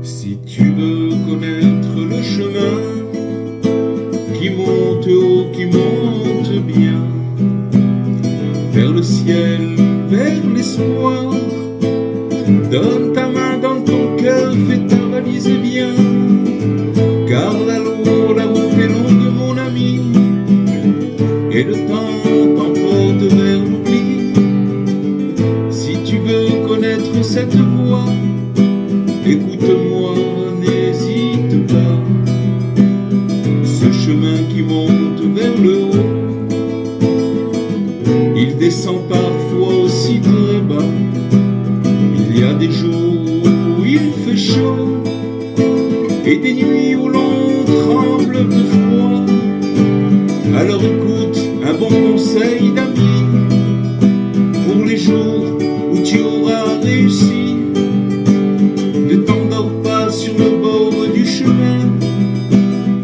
Si tu veux connaître le chemin qui monte haut, qui monte bien, vers le ciel, vers l'espoir, donne ta main dans ton cœur, fais ta valise et viens. Car la route est longue, mon ami, et le temps t'emporte vers l'oubli. Si tu veux connaître cette voie, écoute-moi, n'hésite pas. Ce chemin qui monte vers le haut, il descend parfois aussi très bas. Il y a des jours où il fait chaud et des nuits où l'on tremble de froid. Alors écoute un bon conseil d'ami pour les jours où tu auras réussi. Ne t'endors pas sur le bord du chemin,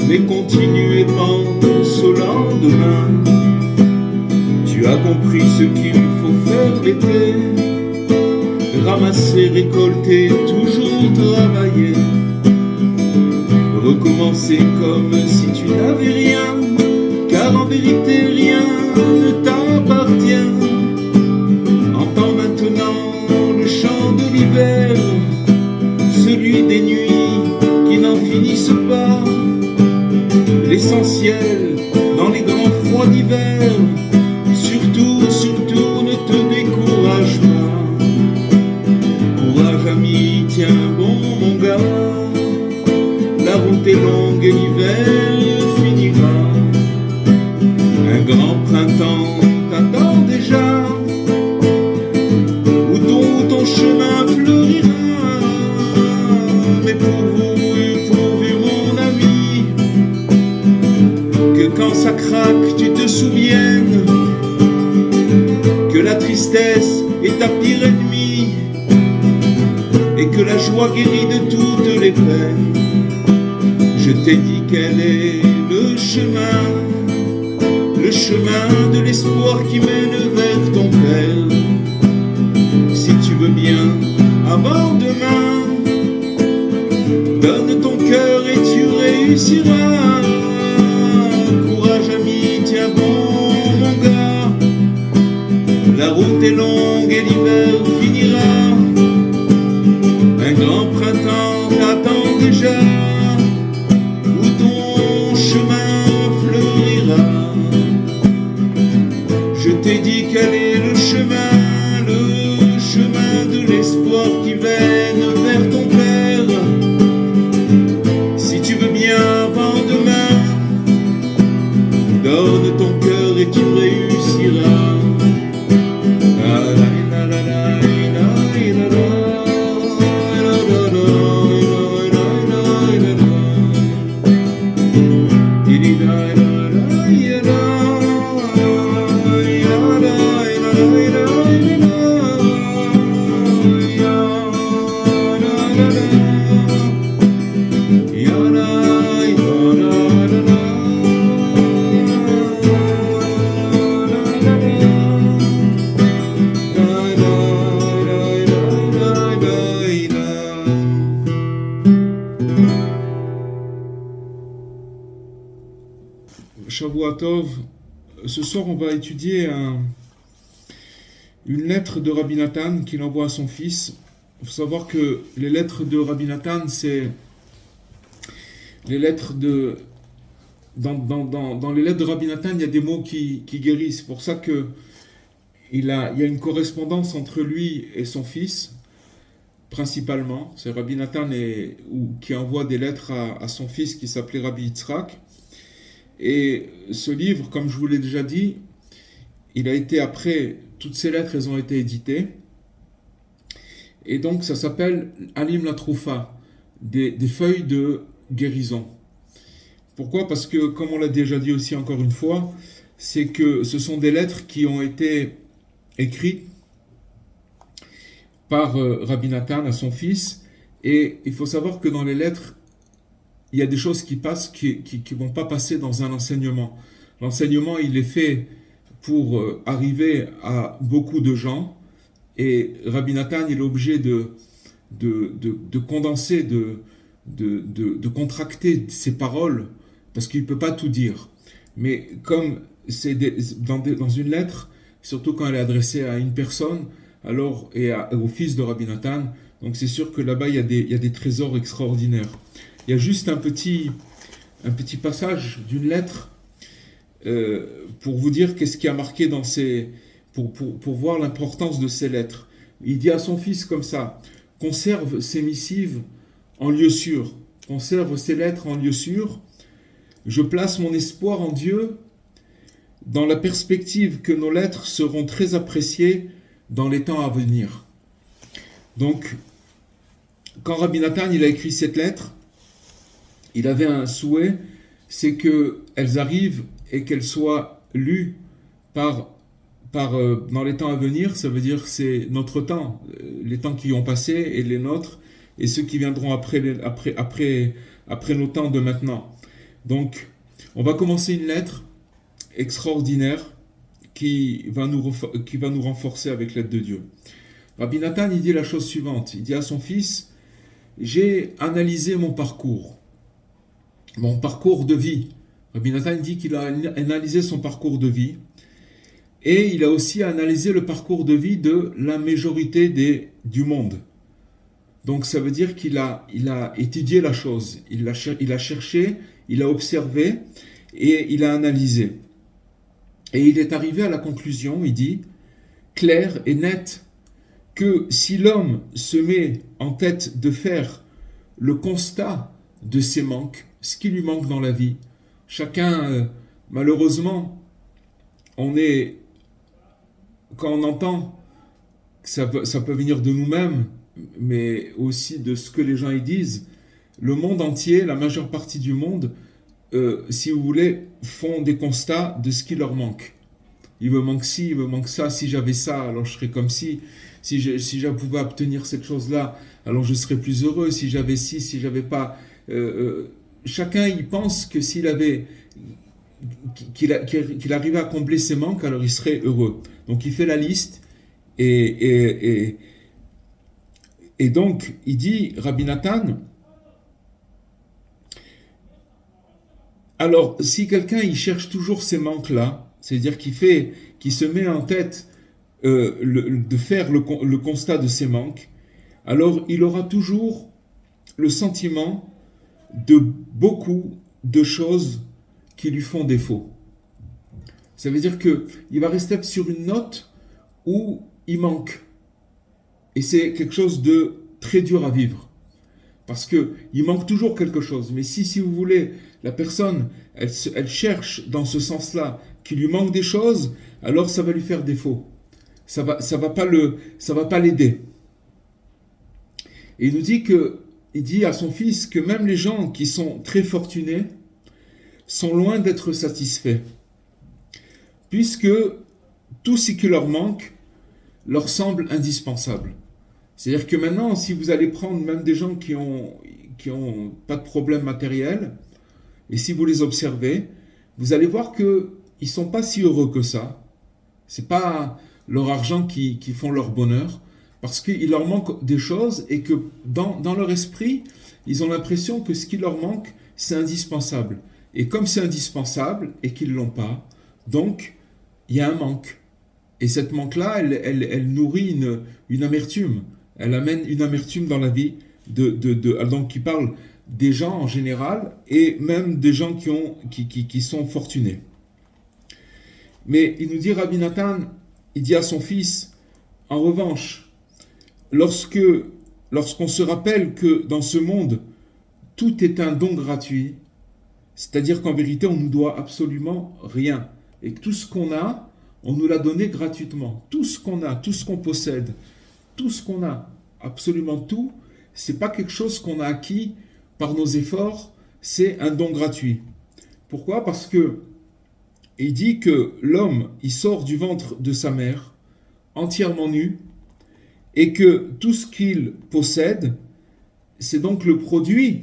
mais continue et pense au lendemain. Tu as compris ce qu'il faut faire l'été, ramasser, récolter, toujours travailler, recommencer comme si tu n'avais rien, car en vérité rien ne t'appartient. Entends maintenant le chant de l'hiver, celui des nuits qui n'en finissent pas. L'essentiel dans les grands froids d'hiver, surtout, surtout ne te décourage pas. Courage ami, tiens bon mon gars, la route est longue et l'hiver finira. Un grand printemps t'attend déjà, où ton chemin fleurira. Mais pourvu mon ami, que quand ça craque tu te souviennes que la tristesse est ta pire ennemie, et que la joie guérit de toutes les peines. Je t'ai dit quel est le chemin de l'espoir qui mène vers ton Père. Si tu veux bien, avant demain, donne ton cœur et tu réussiras. Courage ami, tiens bon mon gars, la route est longue et l'hiver finira. Un grand printemps t'attend déjà, où ton chemin fleurira. Je t'ai dit quel est le chemin de l'espoir qui mène vers ton Père. Si tu veux bien avant demain, donne ton cœur et tu réussiras. Shavua Tov. Ce soir, on va étudier une lettre de Rabbi Nathan qu'il envoie à son fils. Il faut savoir que les lettres de Rabbi Nathan, c'est les lettres de... Dans les lettres de Rabbi Nathan, il y a des mots qui guérissent. C'est pour ça il y a une correspondance entre lui et son fils, principalement. C'est Rabbi Nathan qui envoie des lettres à son fils qui s'appelait Rabbi Yitzhak. Et ce livre, comme je vous l'ai déjà dit, il a été après, toutes ces lettres, elles ont été éditées. Et donc, ça s'appelle Alim la Troufa, des feuilles de guérison. Pourquoi ? Parce que, comme on l'a déjà dit aussi encore une fois, c'est que ce sont des lettres qui ont été écrites par Rabbi Nathan à son fils. Et il faut savoir que dans les lettres, il y a des choses qui passent qui vont pas passer dans un enseignement. L'enseignement, il est fait pour arriver à beaucoup de gens, et Rabbi Nathan, il est obligé de condenser, de contracter ses paroles, parce qu'il ne peut pas tout dire. Mais comme c'est dans une lettre, surtout quand elle est adressée à une personne, alors au fils de Rabbi Nathan, donc c'est sûr que là-bas il y a des trésors extraordinaires. Il y a juste un petit passage d'une lettre pour vous dire qu'est-ce qui a marqué dans pour voir l'importance de ces lettres. Il dit à son fils comme ça: conserve ces missives en lieu sûr, conserve ces lettres en lieu sûr. Je place mon espoir en Dieu dans la perspective que nos lettres seront très appréciées dans les temps à venir. Donc, quand Rabbi Nathan il a écrit cette lettre, il avait un souhait, c'est qu'elles arrivent et qu'elles soient lues dans les temps à venir. Ça veut dire c'est notre temps, les temps qui ont passé et les nôtres, et ceux qui viendront après nos temps de maintenant. Donc, on va commencer une lettre extraordinaire qui va nous renforcer avec l'aide de Dieu. Rabbi Nathan, il dit la chose suivante. Il dit à son fils: j'ai analysé mon parcours de vie. Rabbi Nathan dit qu'il a analysé son parcours de vie, et il a aussi analysé le parcours de vie de la majorité du monde. Donc ça veut dire qu'il a étudié la chose, il a cherché, il a observé et il a analysé. Et il est arrivé à la conclusion, il dit, claire et nette, que si l'homme se met en tête de faire le constat de ses manques, ce qui lui manque dans la vie, chacun, malheureusement, quand on entend, ça peut venir de nous-mêmes, mais aussi de ce que les gens y disent, le monde entier, la majeure partie du monde, si vous voulez, font des constats de ce qui leur manque. Il me manque ci, il me manque ça, si j'avais ça, alors je serais comme ci, si je pouvais obtenir cette chose-là, alors je serais plus heureux, si j'avais ci, si j'avais pas... chacun y pense que s'il avait... qu'il arrivait à combler ses manques, alors il serait heureux. Donc il fait la liste, et donc il dit, Rabbi Nathan, alors si quelqu'un il cherche toujours ces manques-là, c'est-à-dire qu'il se met en tête de faire le constat de ses manques, alors il aura toujours le sentiment de beaucoup de choses qui lui font défaut. Ça veut dire qu'il va rester sur une note où il manque. Et c'est quelque chose de très dur à vivre. Parce qu'il manque toujours quelque chose. Mais si vous voulez, la personne, elle cherche dans ce sens-là qu'il lui manque des choses, alors ça va lui faire défaut. Ça va pas l'aider. Et il dit à son fils que même les gens qui sont très fortunés sont loin d'être satisfaits. Puisque tout ce qui leur manque leur semble indispensable. C'est-à-dire que maintenant, si vous allez prendre même des gens qui ont pas de problème matériel, et si vous les observez, vous allez voir qu'ils ne sont pas si heureux que ça. C'est pas leur argent qui font leur bonheur, parce qu'il leur manque des choses et que dans leur esprit, ils ont l'impression que ce qui leur manque, c'est indispensable. Et comme c'est indispensable et qu'ils ne l'ont pas, donc il y a un manque. Et cette manque-là, elle nourrit une amertume. Elle amène une amertume dans la vie donc qui parle des gens en général et même des gens qui sont fortunés. Mais il nous dit, Rabbi Nathan, il dit à son fils, en revanche, lorsqu'on se rappelle que dans ce monde, tout est un don gratuit, c'est-à-dire qu'en vérité, on ne nous doit absolument rien. Et que tout ce qu'on a, on nous l'a donné gratuitement. Tout ce qu'on a, tout ce qu'on possède, tout ce qu'on a, absolument tout, c'est pas quelque chose qu'on a acquis par nos efforts, c'est un don gratuit. Pourquoi ? Parce que il dit que l'homme, il sort du ventre de sa mère entièrement nu et que tout ce qu'il possède, c'est donc le produit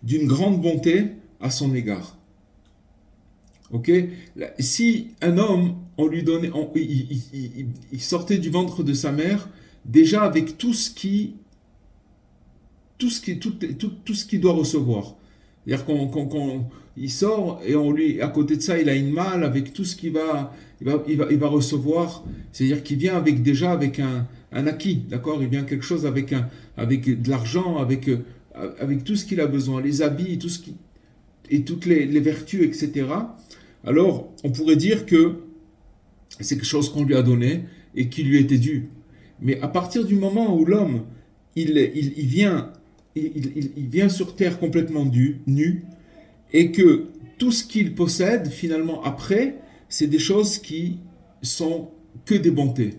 d'une grande bonté à son égard. Ok ? Si un homme, on lui donnait, il sortait du ventre de sa mère déjà avec tout ce qui tout ce qu'il doit recevoir. C'est-à-dire il sort et à côté de ça, il a une malle avec tout ce il va recevoir. C'est-à-dire qu'il vient déjà avec un acquis, d'accord? Il vient quelque chose avec de l'argent, avec tout ce qu'il a besoin, les habits, et toutes les vertus, etc. Alors, on pourrait dire que c'est quelque chose qu'on lui a donné et qui lui était dû. Mais à partir du moment où l'homme, il vient sur terre complètement nu, et que tout ce qu'il possède, finalement, après, c'est des choses qui sont que des bontés.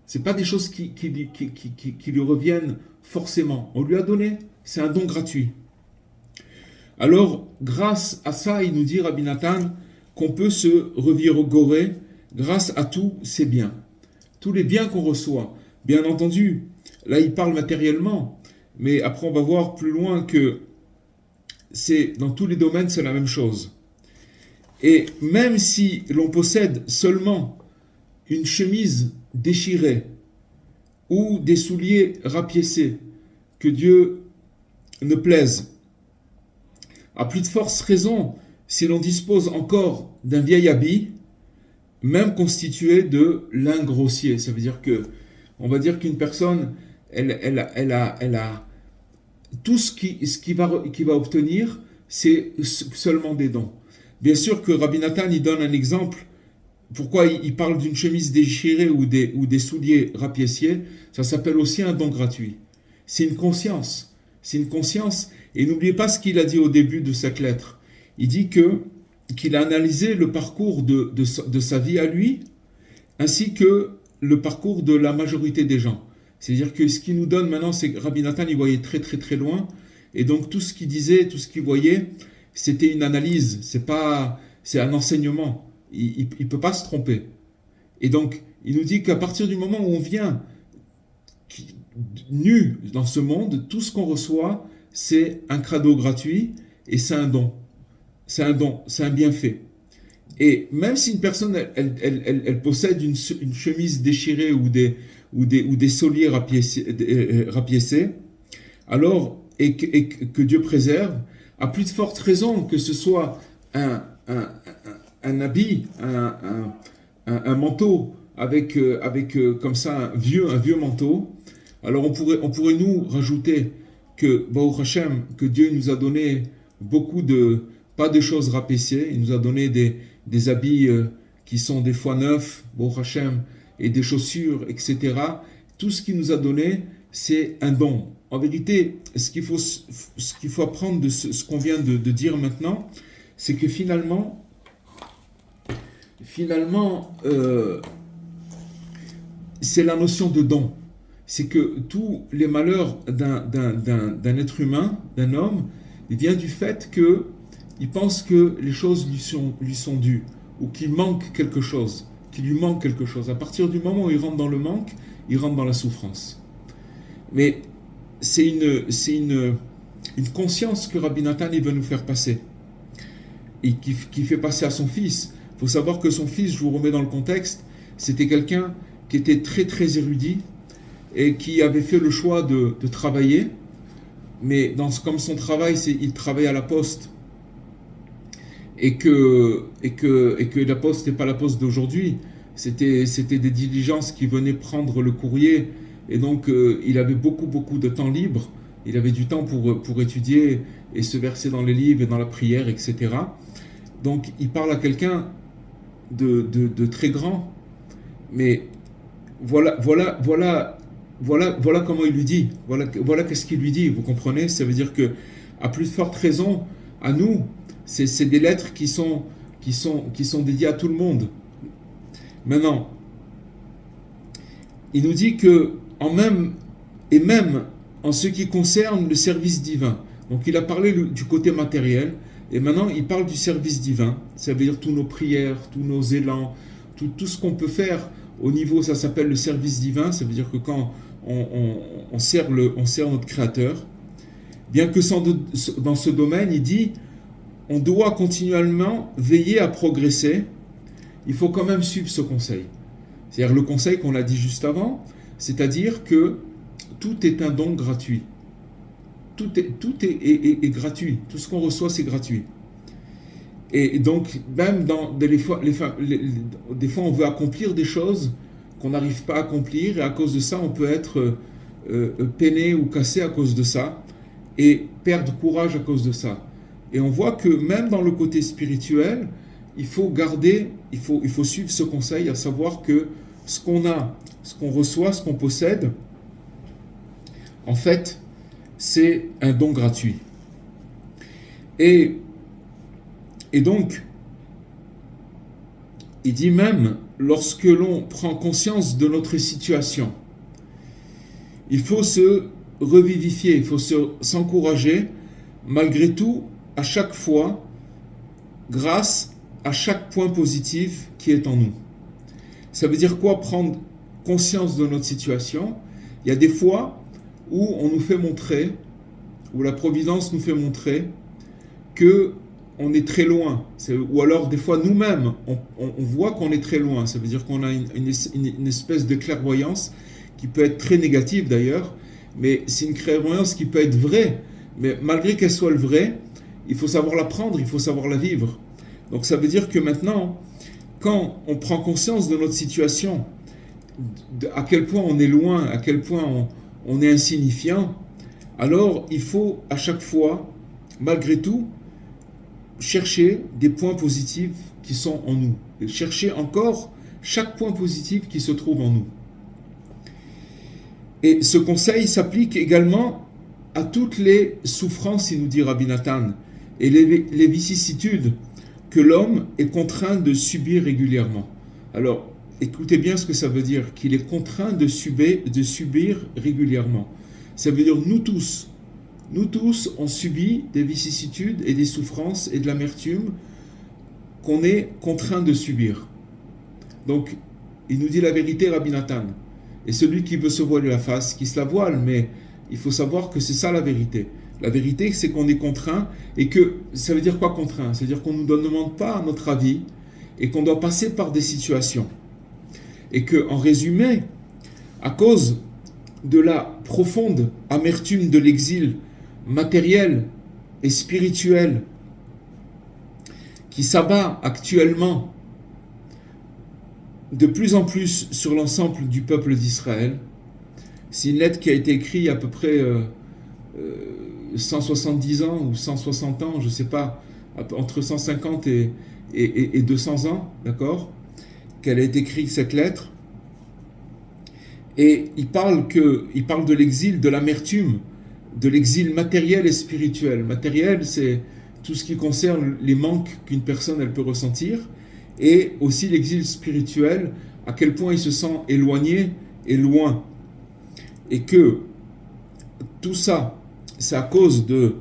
C'est pas des choses qui lui reviennent forcément. On lui a donné, c'est un don gratuit. Alors, grâce à ça, il nous dit, Rabbi Nathan, qu'on peut se revigorer grâce à tous ces biens. Tous les biens qu'on reçoit. Bien entendu, là, il parle matériellement, mais après, on va voir plus loin que dans tous les domaines, c'est la même chose. Et même si l'on possède seulement une chemise déchirée ou des souliers rapiécés, que Dieu ne plaise, à plus de force raison, si l'on dispose encore d'un vieil habit, même constitué de lin grossier. Ça veut dire on va dire qu'une personne, elle a tout ce qu'il va obtenir, c'est seulement des dons. Bien sûr que Rabbi Nathan, il donne un exemple. Pourquoi il parle d'une chemise déchirée ou des souliers rapiécés? Ça s'appelle aussi un don gratuit. C'est une conscience. C'est une conscience. Et n'oubliez pas ce qu'il a dit au début de cette lettre. Il dit qu'il a analysé le parcours de sa vie à lui, ainsi que le parcours de la majorité des gens. C'est-à-dire que ce qu'il nous donne maintenant, c'est que Rabbi Nathan, il voyait très très très loin, et donc tout ce qu'il disait, tout ce qu'il voyait, c'était une analyse, c'est un enseignement. Il ne peut pas se tromper. Et donc, il nous dit qu'à partir du moment où on vient nu dans ce monde, tout ce qu'on reçoit, c'est un cadeau gratuit, et c'est un don. C'est un don, c'est un bienfait. Et même si une personne, elle possède une chemise déchirée ou des souliers rapiécés, alors, et que Dieu préserve, à plus de forte raison que ce soit un habit, un manteau avec comme ça un vieux manteau, alors on pourrait nous rajouter que Baruch Hashem, que Dieu nous a donné pas de choses rapiécées, il nous a donné des habits qui sont des fois neufs, Baruch Hashem, et des chaussures, etc. Tout ce qu'il nous a donné, c'est un don. En vérité, ce qu'il faut apprendre de ce qu'on vient de dire maintenant, c'est que finalement, c'est la notion de don. C'est que tous les malheurs d'un être humain, d'un homme, viennent du fait qu'il pense que les choses lui sont dues, ou qu'il manque quelque chose, qu'il lui manque quelque chose. À partir du moment où il rentre dans le manque, il rentre dans la souffrance. Mais c'est une conscience que Rabbi Nathan veut nous faire passer, et qui fait passer à son fils. Il faut savoir que son fils, je vous remets dans le contexte, c'était quelqu'un qui était très très érudit, et qui avait fait le choix de travailler, mais comme son travail, il travaillait à la poste, et que la poste n'est pas la poste d'aujourd'hui, c'était des diligences qui venaient prendre le courrier, et donc il avait beaucoup de temps libre, il avait du temps pour étudier et se verser dans les livres et dans la prière, etc. Donc il parle à quelqu'un de très grand, mais voilà comment il lui dit, voilà qu'est-ce qu'il lui dit, vous comprenez? Ça veut dire que, à plus forte raison, à nous, c'est des lettres qui sont dédiées à tout le monde. Maintenant, il nous dit que, même en ce qui concerne le service divin, donc il a parlé du côté matériel, et maintenant il parle du service divin, ça veut dire tous nos prières, tous nos élans, tout ce qu'on peut faire au niveau, ça s'appelle le service divin, ça veut dire que quand on sert notre Créateur, bien que dans ce domaine, il dit, on doit continuellement veiller à progresser, il faut quand même suivre ce conseil. C'est-à-dire le conseil qu'on a dit juste avant, c'est-à-dire que tout est un don gratuit. est gratuit. Tout ce qu'on reçoit, c'est gratuit. Et donc, même des fois, on veut accomplir des choses qu'on n'arrive pas à accomplir, et à cause de ça, on peut être peiné ou cassé à cause de ça, et perdre courage à cause de ça. Et on voit que même dans le côté spirituel, il faut suivre ce conseil, à savoir que ce qu'on a, ce qu'on reçoit, ce qu'on possède, en fait, c'est un don gratuit. Et donc, il dit même, lorsque l'on prend conscience de notre situation, il faut se revivifier, il faut s'encourager, malgré tout, à chaque fois, grâce à chaque point positif qui est en nous. Ça veut dire quoi, prendre conscience de notre situation? Il y a des fois où on nous fait montrer, où la providence nous fait montrer que on est très loin, ou alors des fois nous-mêmes on voit qu'on est très loin. Ça veut dire qu'on a une espèce de clairvoyance qui peut être très négative d'ailleurs, mais c'est une clairvoyance qui peut être vraie, mais malgré qu'elle soit vraie, il faut savoir la prendre, il faut savoir la vivre. Donc ça veut dire que maintenant, quand on prend conscience de notre situation, à quel point on est loin, à quel point on est insignifiant, alors il faut à chaque fois, malgré tout, chercher des points positifs qui sont en nous. Et chercher encore chaque point positif qui se trouve en nous. Et ce conseil s'applique également à toutes les souffrances, il nous dit Rabbi Nathan, et les vicissitudes que l'homme est contraint de subir régulièrement. Alors, écoutez bien ce que ça veut dire, qu'il est contraint de subir régulièrement. Ça veut dire nous tous, on subit des vicissitudes et des souffrances et de l'amertume qu'on est contraint de subir. Donc, il nous dit la vérité, Rabbi Nathan. Et celui qui veut se voiler la face, qui se la voile, mais il faut savoir que c'est ça la vérité. La vérité, c'est qu'on est contraint, et que, ça veut dire quoi contraint? C'est-à-dire qu'on ne nous demande pas notre avis, et qu'on doit passer par des situations. Et que, en résumé, à cause de la profonde amertume de l'exil matériel et spirituel qui s'abat actuellement de plus en plus sur l'ensemble du peuple d'Israël. C'est une lettre qui a été écrite il y a à peu près 170 ans ou 160 ans, je ne sais pas, entre 150 et 200 ans, d'accord, qu'elle a été écrite, cette lettre. Et il parle de l'exil, de l'amertume, de l'exil matériel et spirituel. Matériel, c'est tout ce qui concerne les manques qu'une personne elle peut ressentir, et aussi l'exil spirituel, à quel point il se sent éloigné et loin. Et que tout ça, c'est à cause de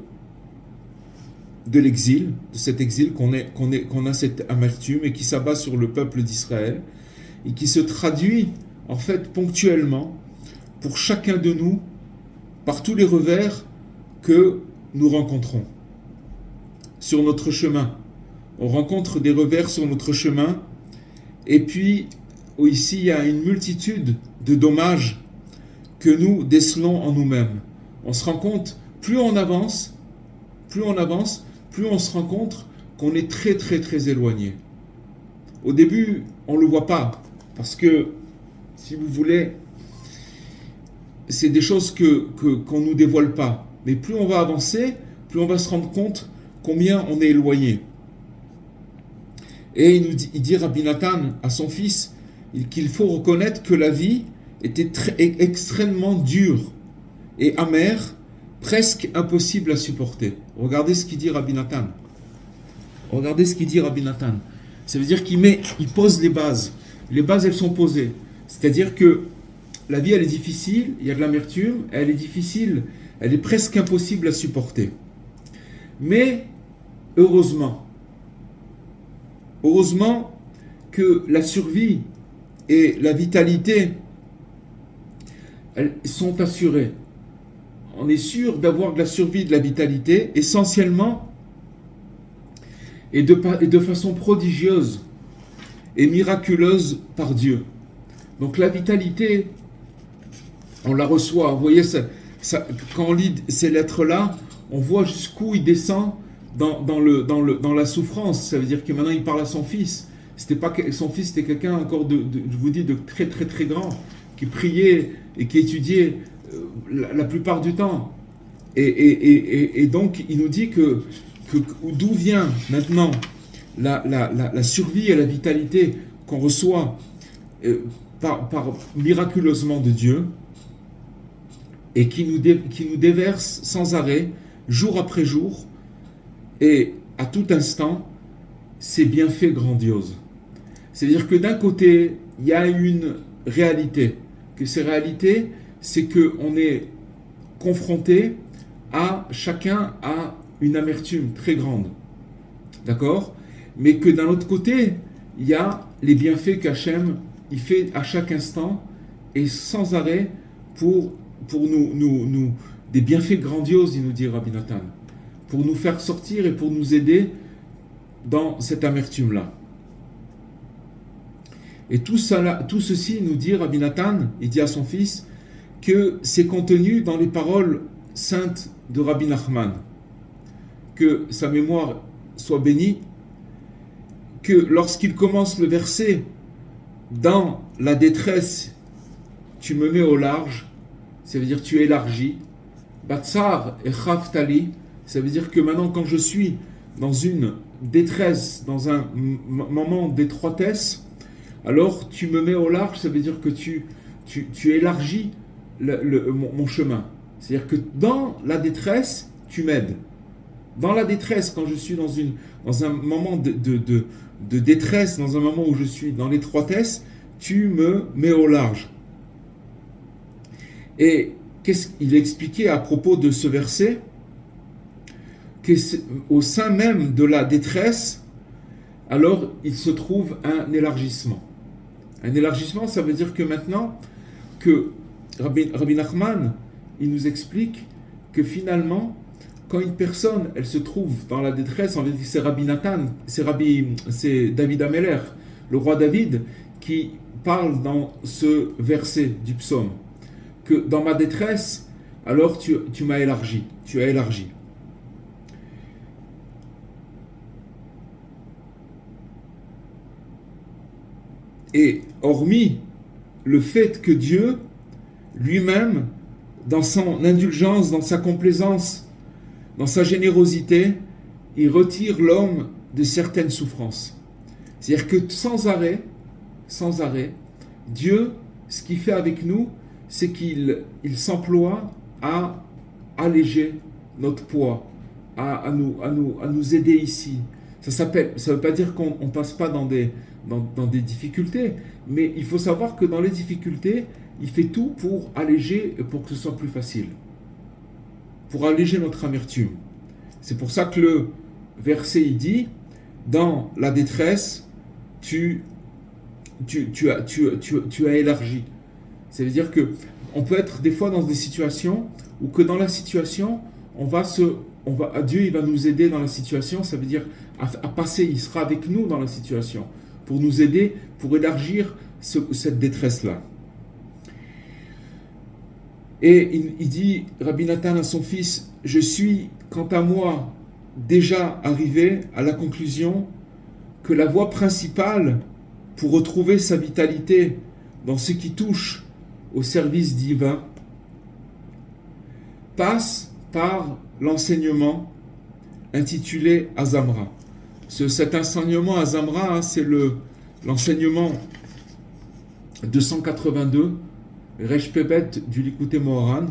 l'exil, de cet exil qu'on a cette amertume et qui s'abat sur le peuple d'Israël, et qui se traduit en fait ponctuellement pour chacun de nous par tous les revers que nous rencontrons sur notre chemin. On rencontre des revers sur notre chemin, et puis ici il y a une multitude de dommages que nous décelons en nous-mêmes. On se rend compte, plus on avance, plus on se rend compte qu'on est très très très éloigné. Au début, on ne le voit pas, parce que, si vous voulez, c'est des choses qu'on ne nous dévoile pas. Mais plus on va avancer, plus on va se rendre compte combien on est éloigné. Et il dit Rabbi Nathan à son fils qu'il faut reconnaître que la vie était extrêmement dure et amère, presque impossible à supporter. Regardez ce qu'il dit Rabbi Nathan. Ça veut dire qu'il pose les bases. Les bases, elles sont posées. C'est-à-dire que la vie, elle est difficile, il y a de l'amertume, elle est difficile, elle est presque impossible à supporter. Mais, heureusement que la survie et la vitalité, elles sont assurées. On est sûr d'avoir de la survie et de la vitalité, essentiellement, et de façon prodigieuse et miraculeuse par Dieu. Donc la vitalité, on la reçoit. Vous voyez, quand on lit ces lettres-là, on voit jusqu'où il descend dans la souffrance. Ça veut dire que maintenant il parle à son fils. Son fils était quelqu'un encore je vous dis, de très très très grand, qui priait et qui étudiait la plupart du temps. Et donc il nous dit que d'où vient maintenant la survie et la vitalité qu'on reçoit miraculeusement de Dieu, et qui nous déverse sans arrêt, jour après jour, et à tout instant, ces bienfaits grandioses. C'est-à-dire que d'un côté, il y a une réalité, que ces réalités, c'est qu'on est confronté chacun à une amertume très grande, d'accord? Mais que d'un autre côté, il y a les bienfaits qu'Hachem il fait à chaque instant et sans arrêt pour nous des bienfaits grandioses, il nous dit Rabbi Nathan, pour nous faire sortir et pour nous aider dans cette amertume-là. Et tout ceci, nous dit Rabbi Nathan, il dit à son fils, que c'est contenu dans les paroles saintes de Rabbi Nachman, que sa mémoire soit bénie, que lorsqu'il commence le verset, dans la détresse, tu me mets au large, ça veut dire tu élargis, Batsar et Chaftali, ça veut dire que maintenant quand je suis dans une détresse, dans un moment d'étroitesse, alors tu me mets au large, ça veut dire que tu élargis mon chemin. C'est-à-dire que dans la détresse, tu m'aides. Dans la détresse, quand je suis dans un moment de détresse, dans un moment où je suis dans l'étroitesse, tu me mets au large. Et qu'est-ce qu'il expliquait à propos de ce verset? Qu'au sein même de la détresse, alors il se trouve un élargissement. Un élargissement, ça veut dire que maintenant, que Rabbi Nachman, il nous explique que finalement, quand une personne, elle se trouve dans la détresse, on va dire que c'est Rabbi Nathan, c'est David Ameller, le roi David, qui parle dans ce verset du psaume, que dans ma détresse, alors tu m'as élargi, tu as élargi. Et hormis le fait que Dieu, lui-même, dans son indulgence, dans sa complaisance, dans sa générosité, il retire l'homme de certaines souffrances. C'est-à-dire que sans arrêt, Dieu, ce qu'il fait avec nous, c'est qu'il s'emploie à alléger notre poids, à nous aider ici. Ça ne veut pas dire qu'on ne passe pas dans des difficultés, mais il faut savoir que dans les difficultés, il fait tout pour alléger, pour que ce soit plus facile, pour alléger notre amertume. C'est pour ça que le verset il dit, dans la détresse, tu as élargi. Ça veut dire que on peut être des fois dans des situations où que dans la situation, Dieu il va nous aider dans la situation. Ça veut dire à passer, il sera avec nous dans la situation pour nous aider, pour élargir cette détresse-là. Et il dit, Rabbi Nathan à son fils, je suis, quant à moi, déjà arrivé à la conclusion que la voie principale pour retrouver sa vitalité dans ce qui touche au service divin passe par l'enseignement intitulé Azamra. Cet enseignement Azamra, c'est l'enseignement 282, Resh Pebet du Likutei Moharan.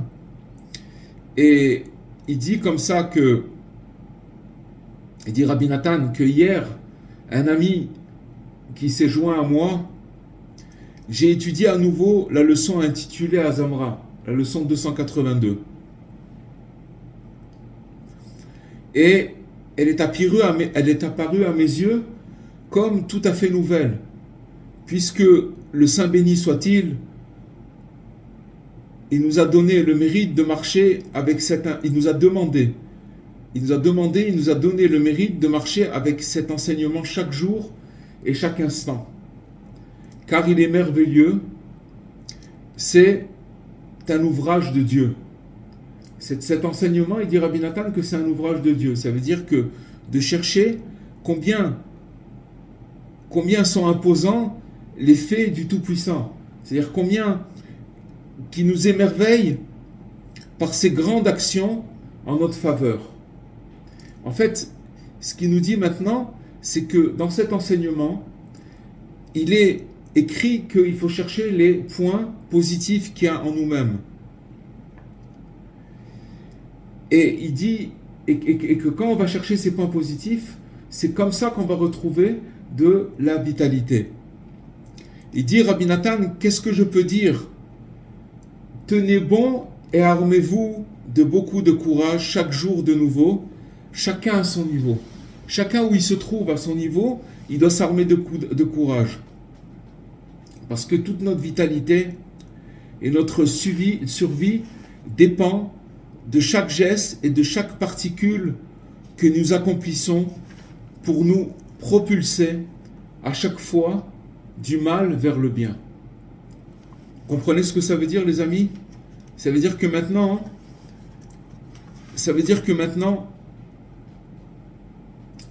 Et il dit comme ça il dit Rabbi Nathan, que hier, un ami qui s'est joint à moi, j'ai étudié à nouveau la leçon intitulée Azamra, la leçon 282. Et elle est apparue à mes yeux comme tout à fait nouvelle, puisque le Saint béni soit-il, il nous a donné le mérite de marcher avec il nous a donné le mérite de marcher avec cet enseignement chaque jour et chaque instant. Car il est merveilleux, c'est un ouvrage de Dieu. cet enseignement, il dit Rabbi Nathan que c'est un ouvrage de Dieu. Ça veut dire que de chercher combien sont imposants les faits du Tout-Puissant. C'est-à-dire combien qui nous émerveille par ses grandes actions en notre faveur. En fait, ce qu'il nous dit maintenant, c'est que dans cet enseignement, il est écrit qu'il faut chercher les points positifs qu'il y a en nous-mêmes. Et il dit et que quand on va chercher ces points positifs, c'est comme ça qu'on va retrouver de la vitalité. Il dit, Rabbi Nathan, qu'est-ce que je peux dire? Tenez bon et armez-vous de beaucoup de courage chaque jour de nouveau, chacun à son niveau. Chacun où il se trouve à son niveau, il doit s'armer de courage. Parce que toute notre vitalité et notre survie dépend de chaque geste et de chaque particule que nous accomplissons pour nous propulser à chaque fois du mal vers le bien. Comprenez ce que ça veut dire, les amis? Ça veut dire que maintenant,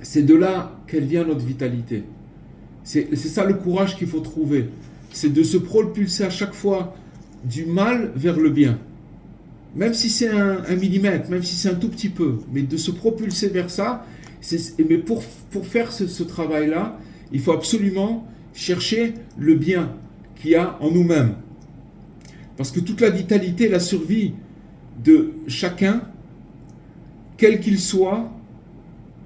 c'est de là qu'elle vient notre vitalité. C'est ça le courage qu'il faut trouver. C'est de se propulser à chaque fois du mal vers le bien. Même si c'est un millimètre, même si c'est un tout petit peu, mais de se propulser vers ça. Mais pour faire ce travail-là, il faut absolument chercher le bien qu'il y a en nous-mêmes. Parce que toute la vitalité, la survie de chacun, quel qu'il soit,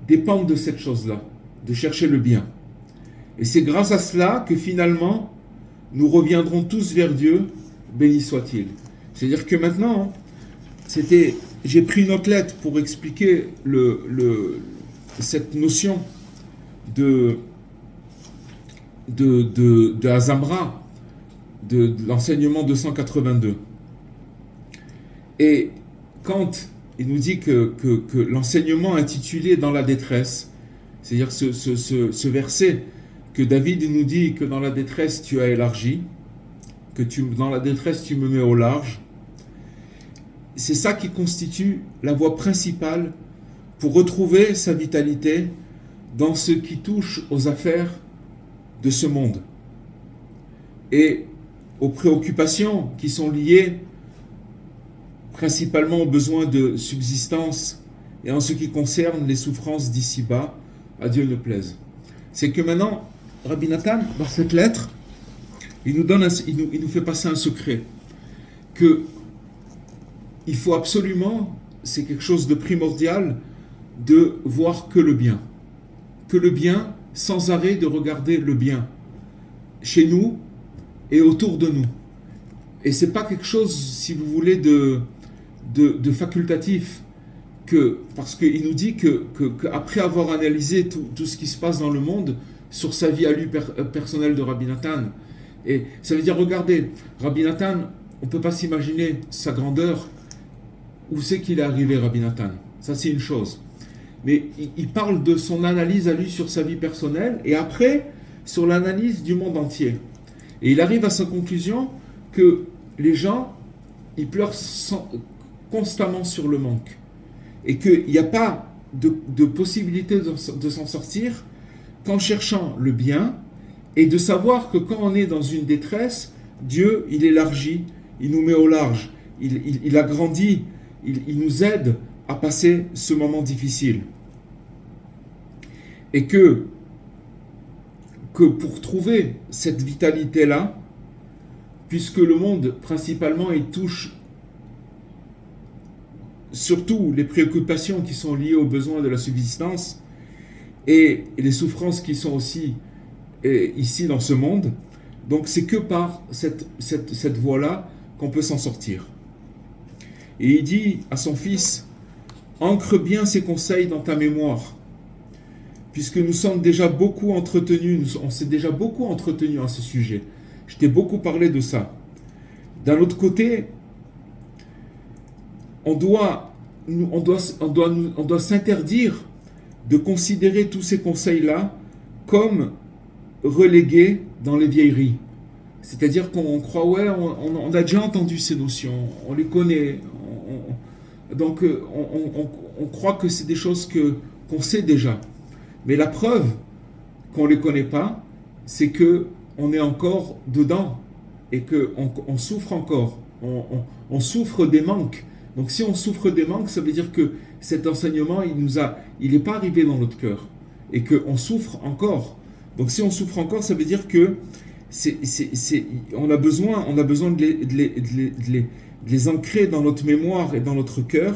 dépend de cette chose-là, de chercher le bien. Et c'est grâce à cela que finalement, nous reviendrons tous vers Dieu, béni soit-il. C'est-à-dire que maintenant, j'ai pris une autre lettre pour expliquer cette notion de Azamra, de l'enseignement 282. Et quand il nous dit que l'enseignement intitulé Dans la détresse, c'est-à-dire ce verset que David nous dit que dans la détresse tu as élargi, dans la détresse tu me mets au large, c'est ça qui constitue la voie principale pour retrouver sa vitalité dans ce qui touche aux affaires de ce monde et aux préoccupations qui sont liées principalement aux besoins de subsistance et en ce qui concerne les souffrances d'ici-bas, à Dieu ne plaise. C'est que maintenant, Rabbi Nathan, dans cette lettre, il nous fait passer un secret, que il faut absolument, c'est quelque chose de primordial, de voir que le bien, sans arrêt de regarder le bien, chez nous et autour de nous. Et c'est pas quelque chose, si vous voulez, de facultatif, parce qu'il nous dit qu'après avoir analysé tout ce qui se passe dans le monde, sur sa vie à lui personnelle de Rabbi Nathan, et ça veut dire, regardez, Rabbi Nathan, on ne peut pas s'imaginer sa grandeur, où c'est qu'il est arrivé, Rabbi Nathan. Ça, c'est une chose. Mais il parle de son analyse à lui sur sa vie personnelle, et après, sur l'analyse du monde entier. Et il arrive à sa conclusion que les gens, ils pleurent constamment sur le manque. Et qu'il n'y a pas de possibilité de s'en sortir qu'en cherchant le bien, et de savoir que quand on est dans une détresse, Dieu, il élargit, il nous met au large, il agrandit, il nous aide à passer ce moment difficile. Et que pour trouver cette vitalité-là, puisque le monde, principalement, il touche surtout les préoccupations qui sont liées aux besoins de la subsistance et les souffrances qui sont aussi ici dans ce monde, donc c'est que par cette voie-là qu'on peut s'en sortir. Et il dit à son fils, ancre bien ces conseils dans ta mémoire, puisque nous sommes déjà beaucoup entretenus, on s'est déjà beaucoup entretenu à ce sujet. Je t'ai beaucoup parlé de ça. D'un autre côté, on doit s'interdire de considérer tous ces conseils-là comme relégués dans les vieilleries. C'est-à-dire qu'on croit, ouais, on a déjà entendu ces notions, on les connaît, Donc on croit que c'est des choses qu'on sait déjà. Mais la preuve qu'on ne les connaît pas, c'est qu'on est encore dedans et qu'on souffre encore. On souffre des manques. Donc si on souffre des manques, ça veut dire que cet enseignement, il n'est pas arrivé dans notre cœur et qu'on souffre encore. Donc si on souffre encore, ça veut dire que on a besoin de les ancrer dans notre mémoire et dans notre cœur,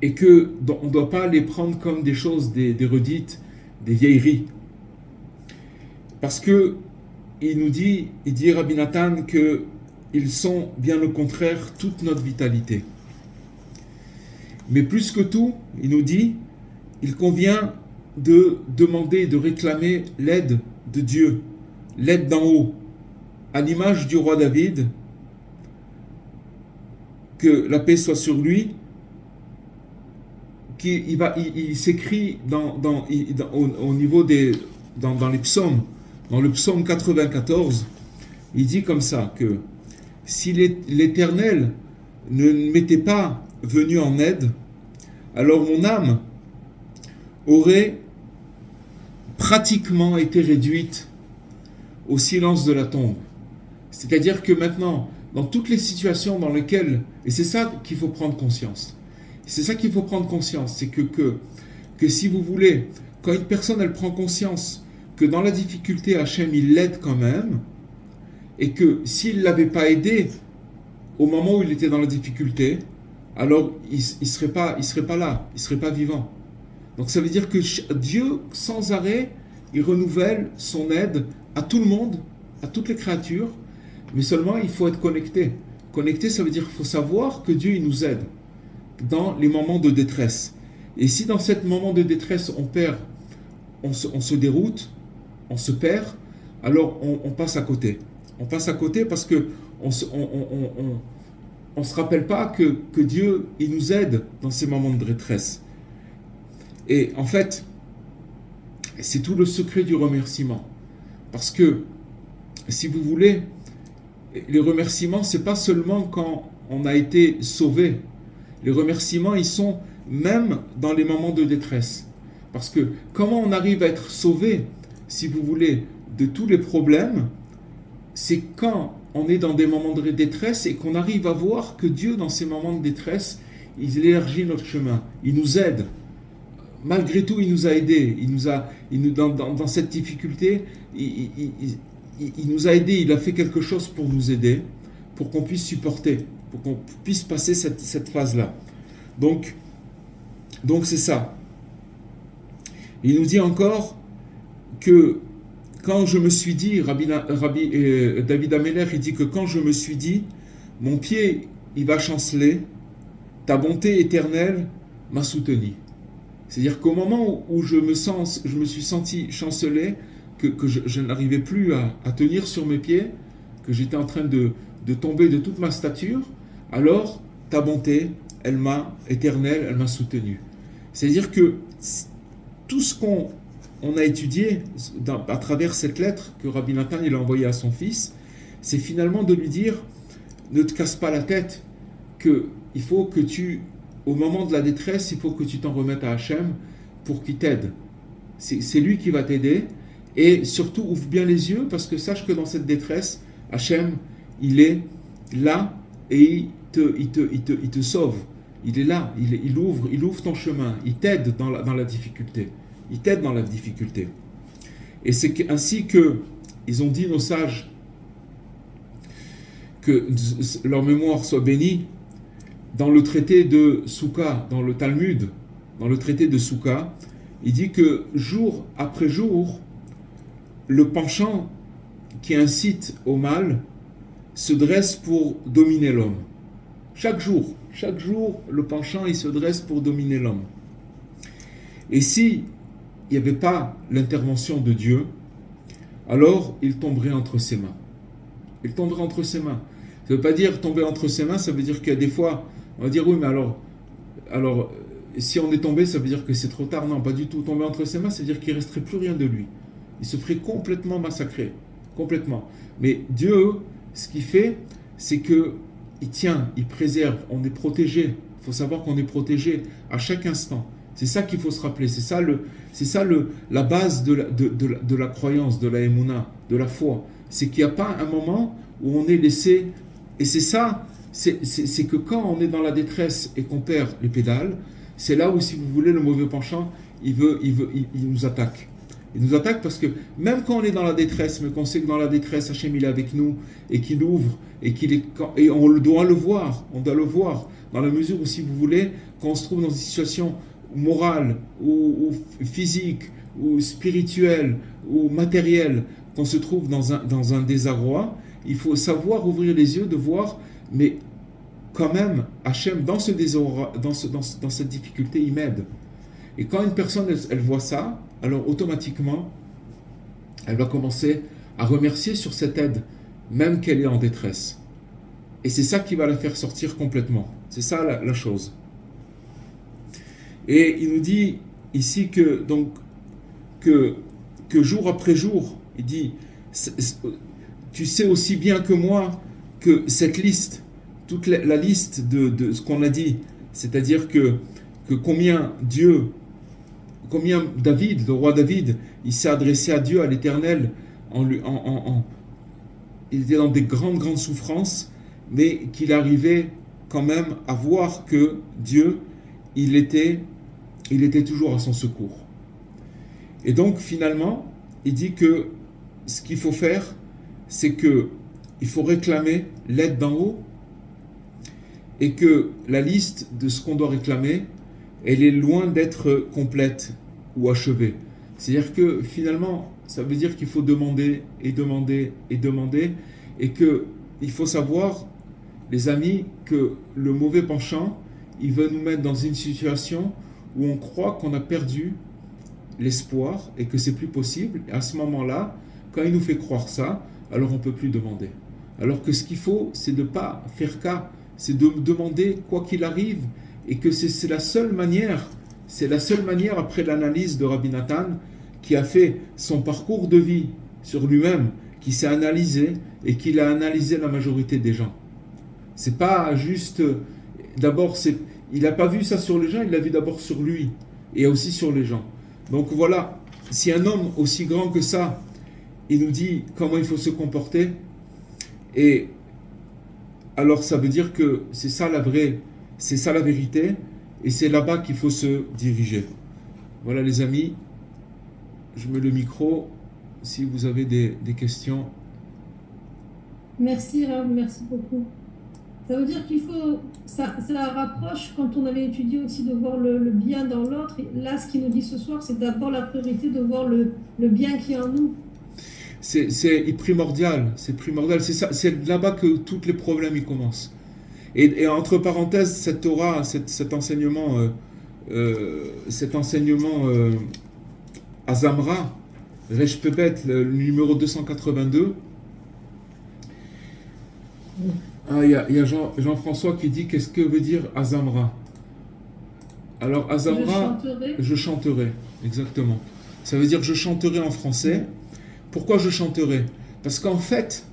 et qu'on ne doit pas les prendre comme des choses, des redites, des vieilleries. Parce que il dit Rabbi Nathan qu'ils sont bien au contraire toute notre vitalité. Mais plus que tout, il nous dit, il convient de demander, de réclamer l'aide de Dieu, l'aide d'en haut, à l'image du roi David, que la paix soit sur lui, il s'écrit au niveau dans les psaumes, dans le psaume 94, il dit comme ça, que si l'Éternel ne m'était pas venu en aide, alors mon âme aurait pratiquement été réduite au silence de la tombe. C'est-à-dire que maintenant, dans toutes les situations dans lesquelles, et c'est ça qu'il faut prendre conscience, c'est que si vous voulez, quand une personne elle prend conscience que dans la difficulté, Hachem il l'aide quand même, et que s'il ne l'avait pas aidé au moment où il était dans la difficulté, alors il serait pas là, il ne serait pas vivant. Donc ça veut dire que Dieu, sans arrêt, il renouvelle son aide à tout le monde, à toutes les créatures, mais seulement il faut être connecté. Connecté, ça veut dire qu'il faut savoir que Dieu il nous aide dans les moments de détresse. Et si dans ce moment de détresse on se déroute, on se perd, alors on passe à côté. On passe à côté parce que on se rappelle pas que Dieu il nous aide dans ces moments de détresse. Et en fait, c'est tout le secret du remerciement. Parce que, si vous voulez, les remerciements, c'est pas seulement quand on a été sauvé. Les remerciements, ils sont même dans les moments de détresse. Parce que comment on arrive à être sauvé, si vous voulez, de tous les problèmes, c'est quand on est dans des moments de détresse et qu'on arrive à voir que Dieu, dans ces moments de détresse, il élargit notre chemin, il nous aide. Malgré tout, il nous a aidés. Dans cette difficulté, il nous a aidés. Il a fait quelque chose pour nous aider, pour qu'on puisse supporter, pour qu'on puisse passer cette phase-là. Donc c'est ça. Il nous dit encore que quand je me suis dit, David Ameller, il dit que quand je me suis dit, mon pied, il va chanceler, ta bonté éternelle m'a soutenu. C'est-à-dire qu'au moment où je me suis senti chanceler, que je n'arrivais plus à tenir sur mes pieds, que j'étais en train de tomber de toute ma stature, alors ta bonté, éternelle, elle m'a soutenu. C'est-à-dire que tout ce qu'on a étudié à travers cette lettre que Rabbi Nathan il a envoyée à son fils, c'est finalement de lui dire, ne te casse pas la tête, qu'il faut que au moment de la détresse, il faut que tu t'en remettes à Hachem pour qu'il t'aide. C'est lui qui va t'aider. Et surtout, ouvre bien les yeux, parce que sache que dans cette détresse, Hachem, il est là et il te sauve. Il est là, il ouvre ton chemin, il t'aide dans la difficulté. Il t'aide dans la difficulté. Et c'est ainsi que ils ont dit, nos sages, que leur mémoire soit bénie. Dans le traité de Souka, dans le Talmud, dans le traité de Souka, il dit que jour après jour, le penchant qui incite au mal se dresse pour dominer l'homme. Chaque jour, le penchant il se dresse pour dominer l'homme. Et si il n'y avait pas l'intervention de Dieu, alors il tomberait entre ses mains. Il tomberait entre ses mains. Ça ne veut pas dire tomber entre ses mains, ça veut dire qu'il y a des fois, on va dire oui, mais alors si on est tombé, ça veut dire que c'est trop tard. Non, pas du tout. Tomber entre ses mains, ça veut dire qu'il ne resterait plus rien de lui. Il se ferait complètement massacrer. Complètement. Mais Dieu, ce qu'il fait, c'est que il tient, il préserve, on est protégé. Il faut savoir qu'on est protégé à chaque instant. C'est ça qu'il faut se rappeler. La base de la croyance, de la émouna, de la foi. C'est qu'il n'y a pas un moment où on est laissé. Et c'est ça, c'est que quand on est dans la détresse et qu'on perd les pédales, c'est là où, si vous voulez, le mauvais penchant, il nous attaque. Il nous attaque parce que même quand on est dans la détresse, mais qu'on sait que dans la détresse, Hachem il est avec nous et qu'il ouvre et on doit le voir, dans la mesure où, si vous voulez, quand on se trouve dans une situation morale ou physique ou spirituelle ou matérielle, qu'on se trouve dans un désarroi, il faut savoir ouvrir les yeux, de voir, mais quand même, Hachem, dans ce désarroi, dans cette difficulté, il m'aide. Et quand une personne, elle voit ça, alors automatiquement, elle va commencer à remercier sur cette aide, même qu'elle est en détresse. Et c'est ça qui va la faire sortir complètement. C'est ça la chose. Et il nous dit ici que jour après jour, il dit, tu sais aussi bien que moi que cette liste, toute la liste de ce qu'on a dit, c'est-à-dire que combien David, le roi David, il s'est adressé à Dieu, à l'Éternel, il était dans des grandes souffrances, mais qu'il arrivait quand même à voir que Dieu, il était toujours à son secours. Et donc finalement, il dit que ce qu'il faut faire, c'est que il faut réclamer l'aide d'en haut, et que la liste de ce qu'on doit réclamer, elle est loin d'être complète ou achevée. C'est-à-dire que finalement, ça veut dire qu'il faut demander et demander et demander, et qu'il faut savoir, les amis, que le mauvais penchant, il veut nous mettre dans une situation où on croit qu'on a perdu l'espoir et que c'est plus possible. Et à ce moment-là, quand il nous fait croire ça, alors on ne peut plus demander. Alors que ce qu'il faut, c'est de ne pas faire cas, c'est de demander quoi qu'il arrive, et que c'est la seule manière après l'analyse de Rabbi Nathan, qui a fait son parcours de vie sur lui-même, qui s'est analysé et qu'il a analysé la majorité des gens. C'est pas juste, d'abord, il n'a pas vu ça sur les gens, il l'a vu d'abord sur lui et aussi sur les gens. Donc voilà, si un homme aussi grand que ça, il nous dit comment il faut se comporter, et alors ça veut dire que c'est ça la vérité, et c'est là-bas qu'il faut se diriger. Voilà les amis, je mets le micro si vous avez des questions. Merci Rav, merci beaucoup. Ça veut dire qu'il faut, ça rapproche quand on avait étudié aussi de voir le bien dans l'autre. Et là, ce qu'il nous dit ce soir, c'est d'abord la priorité de voir le bien qui est en nous. C'est primordial, c'est ça, c'est là-bas que tous les problèmes ils commencent. Et entre parenthèses, cette Torah, cet enseignement Azamra, Resh Pebet, le numéro 282. Il y a Jean-François qui dit qu'est-ce que veut dire Azamra. Alors Azamra, je chanterai, exactement. Ça veut dire je chanterai en français. Pourquoi je chanterai? Parce qu'en fait,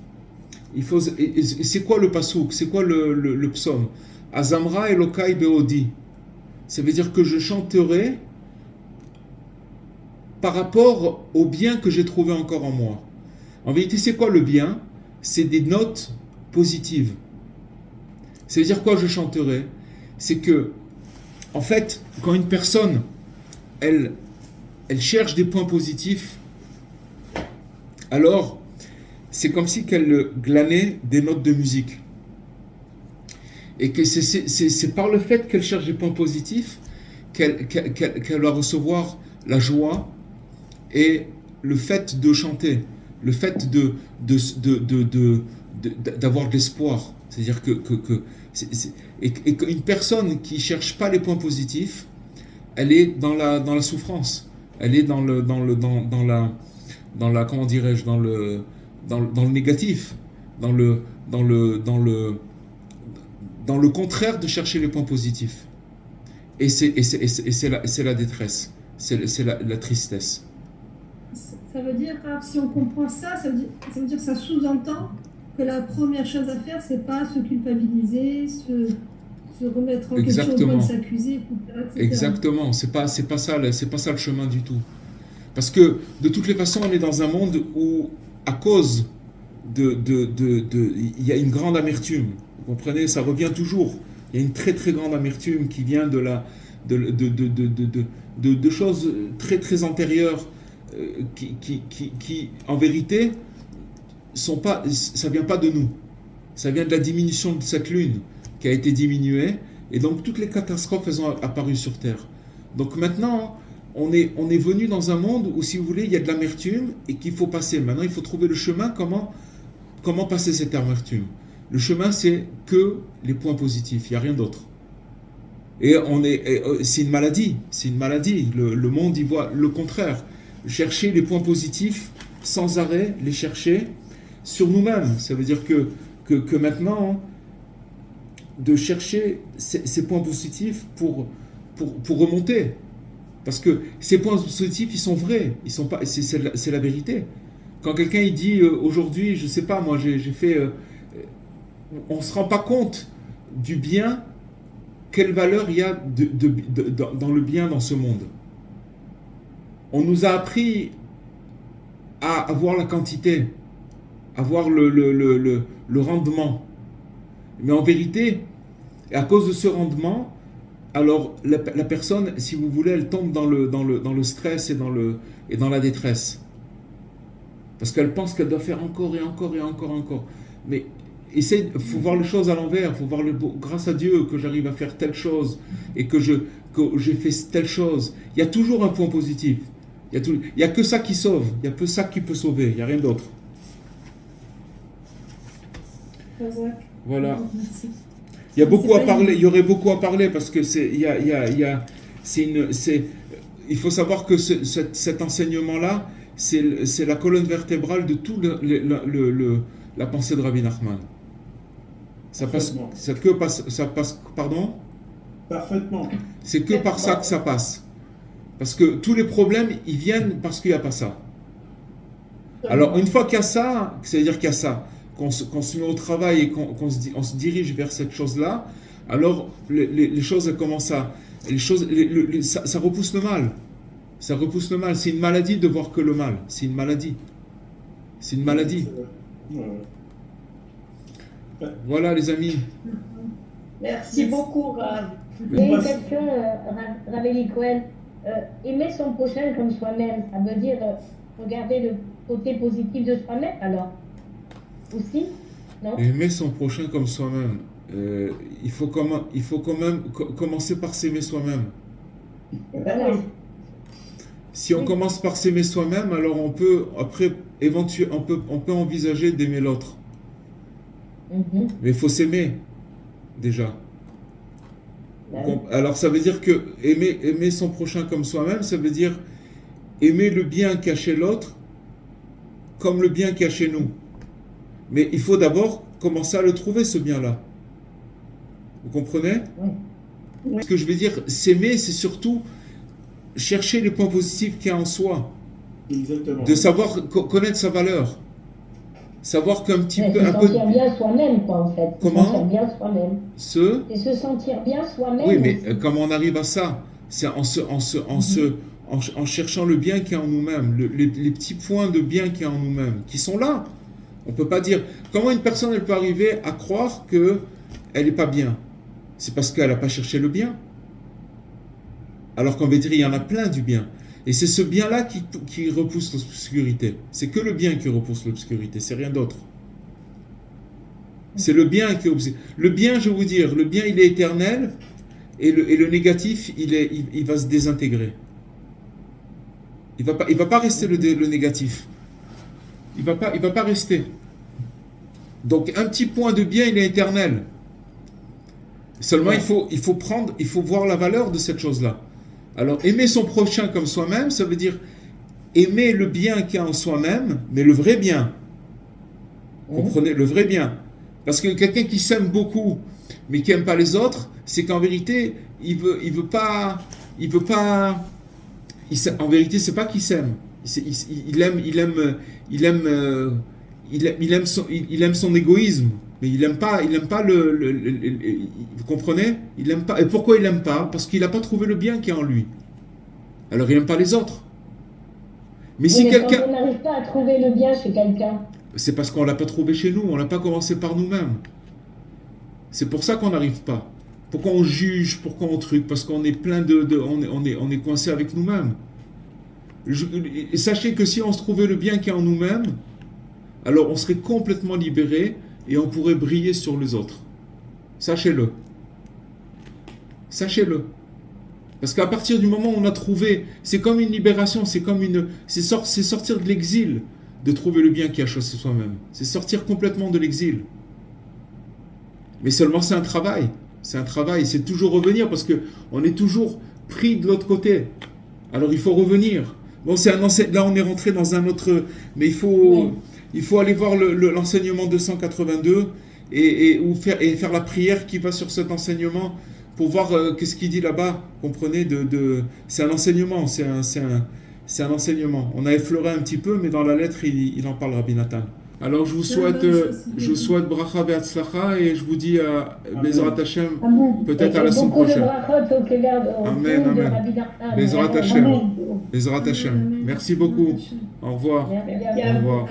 c'est quoi le pasouk? C'est quoi le psaume? Azamra Elokai Beodi. Ça veut dire que je chanterai par rapport au bien que j'ai trouvé encore en moi. En vérité, c'est quoi le bien? C'est des notes positives. Ça veut dire quoi je chanterai? C'est que, en fait, quand une personne, elle cherche des points positifs, alors c'est comme si qu'elle glanait des notes de musique. Et que c'est par le fait qu'elle cherche des points positifs qu'elle va recevoir la joie et le fait de chanter, le fait d'avoir de l'espoir. C'est-à-dire et qu'une personne qui ne cherche pas les points positifs, elle est dans la souffrance, elle est dans la comment dirais-je, dans le négatif, dans le contraire de chercher les points positifs. Et c'est la détresse, c'est la tristesse. Ça veut dire, si on comprend ça, ça veut dire que ça sous-entend que la première chose à faire, c'est pas se culpabiliser, se remettre en question, Exactement. s'accuser, etc., etc. Exactement. C'est pas ça le chemin du tout. Parce que de toutes les façons, on est dans un monde où, à cause il y a une grande amertume. Vous comprenez? Ça revient toujours. Il y a une très très grande amertume qui vient de choses très très antérieures qui en vérité ça vient pas de nous. Ça vient de la diminution de cette lune qui a été diminuée et donc toutes les catastrophes elles ont apparu sur Terre. Donc maintenant on est venu dans un monde où, si vous voulez, il y a de l'amertume et qu'il faut passer. Maintenant, il faut trouver le chemin, comment passer cette amertume. Le chemin, c'est que les points positifs, il n'y a rien d'autre. Et c'est une maladie, Le monde y voit le contraire. Chercher les points positifs, sans arrêt, les chercher sur nous-mêmes. Ça veut dire que maintenant, de chercher ces points positifs pour remonter. Parce que ces points positifs, ils sont vrais, ils sont pas, c'est la vérité. Quand quelqu'un il dit aujourd'hui, je sais pas, moi j'ai fait, on se rend pas compte du bien, quelle valeur il y a dans le bien dans ce monde. On nous a appris à avoir la quantité, à avoir le rendement. Mais en vérité, à cause de ce rendement, alors la personne, si vous voulez, elle tombe dans le stress et dans la détresse. Parce qu'elle pense qu'elle doit faire encore et encore et encore et encore. Mais il faut voir les choses à l'envers, il faut voir grâce à Dieu que j'arrive à faire telle chose et que j'ai fait telle chose. Il y a toujours un point positif. Il y a que ça qui sauve, il y a que ça qui peut sauver, il n'y a rien d'autre. Voilà. Merci. Il y a beaucoup à parler, il y aurait beaucoup à parler parce que il faut savoir que cet enseignement-là, c'est la colonne vertébrale de tout la pensée de Rabbi Nachman. Ça passe, pardon? Parfaitement. C'est que par ça que ça passe. Parce que tous les problèmes, ils viennent parce qu'il n'y a pas ça. Alors, une fois qu'il y a ça, c'est-à-dire qu'il y a ça, qu'on se met au travail et qu'on se dirige vers cette chose-là, alors les choses elles commencent à... ça repousse le mal. Ça repousse le mal. C'est une maladie de voir que le mal. C'est une maladie. C'est une maladie. Voilà les amis. Merci beaucoup, Rav. Il y a une question, Rav Eli Cohen. Aimer son prochain comme soi-même, ça veut dire regarder le côté positif de soi-même, alors aussi, non? Aimer son prochain comme soi-même. Il faut quand même commencer par s'aimer soi-même. Voilà. Si on commence par s'aimer soi-même, alors on peut après éventuellement on peut envisager d'aimer l'autre. Mais il faut s'aimer déjà. Alors ça veut dire que aimer son prochain comme soi-même, ça veut dire aimer le bien qu'il y a chez l'autre comme le bien qu'il y a chez nous. Mais il faut d'abord commencer à le trouver, ce bien-là. Vous comprenez? Oui. Ce que je veux dire, s'aimer, c'est surtout chercher les points positifs qu'il y a en soi. Exactement. De savoir connaître sa valeur. Savoir qu'un petit peu... Se sentir bien soi-même, quoi, en fait. Comment? Se sentir bien soi-même. Et se sentir bien soi-même. Oui, mais comment on arrive à ça? C'est en cherchant le bien qu'il y a en nous-mêmes, les petits points de bien qu'il y a en nous-mêmes, qui sont là. On ne peut pas dire... Comment une personne elle peut arriver à croire qu'elle n'est pas bien? C'est parce qu'elle n'a pas cherché le bien. Alors qu'en vérité, il y en a plein du bien. Et c'est ce bien-là qui repousse l'obscurité. C'est que le bien qui repousse l'obscurité, c'est rien d'autre. C'est le bien qui repousse. Le bien, je vais vous dire, le bien il est éternel et le négatif il va se désintégrer. Il va pas rester le négatif. Il va pas rester. Donc un petit point de bien il est éternel. Seulement il faut voir la valeur de cette chose-là. Alors, aimer son prochain comme soi-même, ça veut dire aimer le bien qu'il y a en soi-même, mais le vrai bien. Vous comprenez? Le vrai bien. Parce que quelqu'un qui s'aime beaucoup, mais qui n'aime pas les autres, c'est qu'en vérité, il veut pas, en vérité, c'est pas qu'il s'aime. Il aime il aime son égoïsme, mais il aime pas vous comprenez? Il aime pas. Et pourquoi il aime pas? Parce qu'il n'a pas trouvé le bien qui est en lui. Alors il aime pas les autres. Mais si Mais quelqu'un, quand on n'arrive pas à trouver le bien chez quelqu'un, c'est parce qu'on l'a pas trouvé chez nous, on l'a pas commencé par nous-mêmes. C'est pour ça qu'on n'arrive pas. Pourquoi on juge, pourquoi on truc? Parce qu'on est plein on est coincé avec nous-mêmes. Et sachez que si on se trouvait le bien qui est en nous-mêmes, alors on serait complètement libéré et on pourrait briller sur les autres. Sachez-le. Sachez-le. Parce qu'à partir du moment où on a trouvé, c'est comme une libération, c'est sortir de l'exil de trouver le bien qui a choisi soi-même. C'est sortir complètement de l'exil. Mais seulement c'est un travail. C'est un travail, c'est toujours revenir parce que on est toujours pris de l'autre côté. Alors il faut revenir. Bon, là on est rentré dans un autre, mais il faut aller voir l'enseignement 282 et faire la prière qui va sur cet enseignement pour voir qu'est-ce qu'il dit là-bas. Comprenez, c'est un enseignement, c'est un enseignement. On a effleuré un petit peu, mais dans la lettre il en parle, Rabbi Nathan. Alors je vous souhaite bracha ve'atzlacha et je vous dis Bezrat Hashem, peut-être à la semaine prochaine. Amen, amen. Bezrat Hashem. Bezrat Hashem. Merci beaucoup. Au revoir. Merci. Au revoir.